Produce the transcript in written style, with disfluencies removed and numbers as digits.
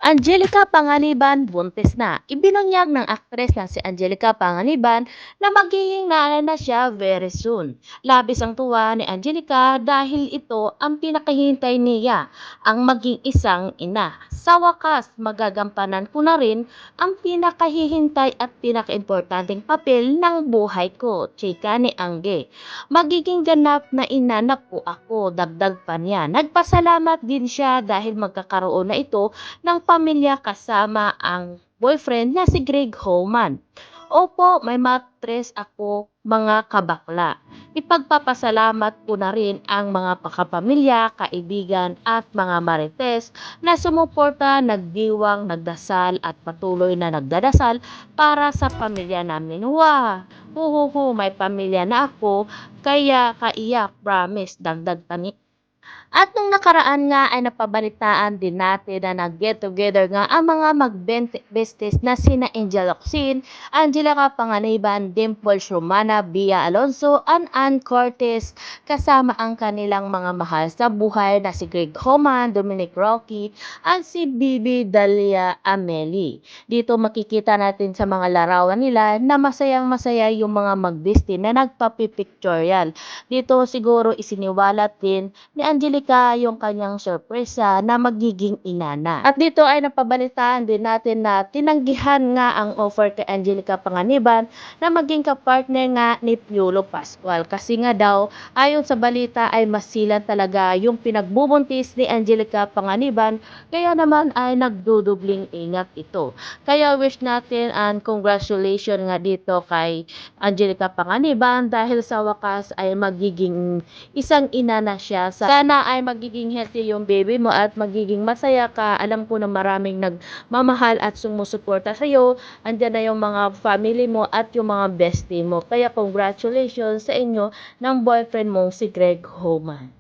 Angelica Panganiban buntis na. Ibinunyag ng aktres na si Angelica Panganiban na magiging nanay na siya very soon. Labis ang tuwa ni Angelica dahil ito ang pinakahintay niya, ang maging isang ina. Sa wakas, magagampanan ko na rin ang pinakahihintay at pinakaimportanteng papel ng buhay ko, chika ni Angge. Magiging ganap na ina na po ako, dagdag pa niya. Nagpasalamat din siya dahil magkakaroon na ito ng pamilya kasama ang boyfriend na si Greg Homan. Opo, may matres ako mga kabakla. Ipagpapasalamat ko na rin ang mga kakapamilya, kaibigan at mga marites na sumuporta, nagdiwang, nagdasal at patuloy na nagdadasal para sa pamilya namin. Wah! Huhuhu, may pamilya na ako, kaya kaiyak, promise, dagdag tani. At nung nakaraan nga ay napabalitaan din natin na nag-get together nga ang mga mag-besties na sina Angel Locsin, Angela Kapanganiban, Dimples Romana, Bia Alonso, and Ann Cortez kasama ang kanilang mga mahal sa buhay na si Greg Homan, Dominic Rocky, at si Bibi Dalia Ameli. Dito makikita natin sa mga larawan nila na masayang masaya yung mga mag-bestie na nagpapipictorial. Dito siguro isiniwalat din ni Angelica yung kanyang sorpresa na magiging ina na. At dito ay napabalitaan din natin na tinanggihan nga ang offer kay Angelica Panganiban na maging kapartner nga ni Piolo Pascual. Kasi nga daw, ayon sa balita ay masilan talaga yung pinagbubuntis ni Angelica Panganiban, kaya naman ay nagdudubling ingat ito. Kaya wish natin and congratulations nga dito kay Angelica Panganiban dahil sa wakas ay magiging isang ina na siya. Sana ay magiging healthy yung baby mo at magiging masaya ka. Alam ko na maraming nagmamahal at sumusuporta sa iyo. Andiyan na yung mga family mo at yung mga bestie mo. Kaya congratulations sa inyo ng boyfriend mong si Greg Homan.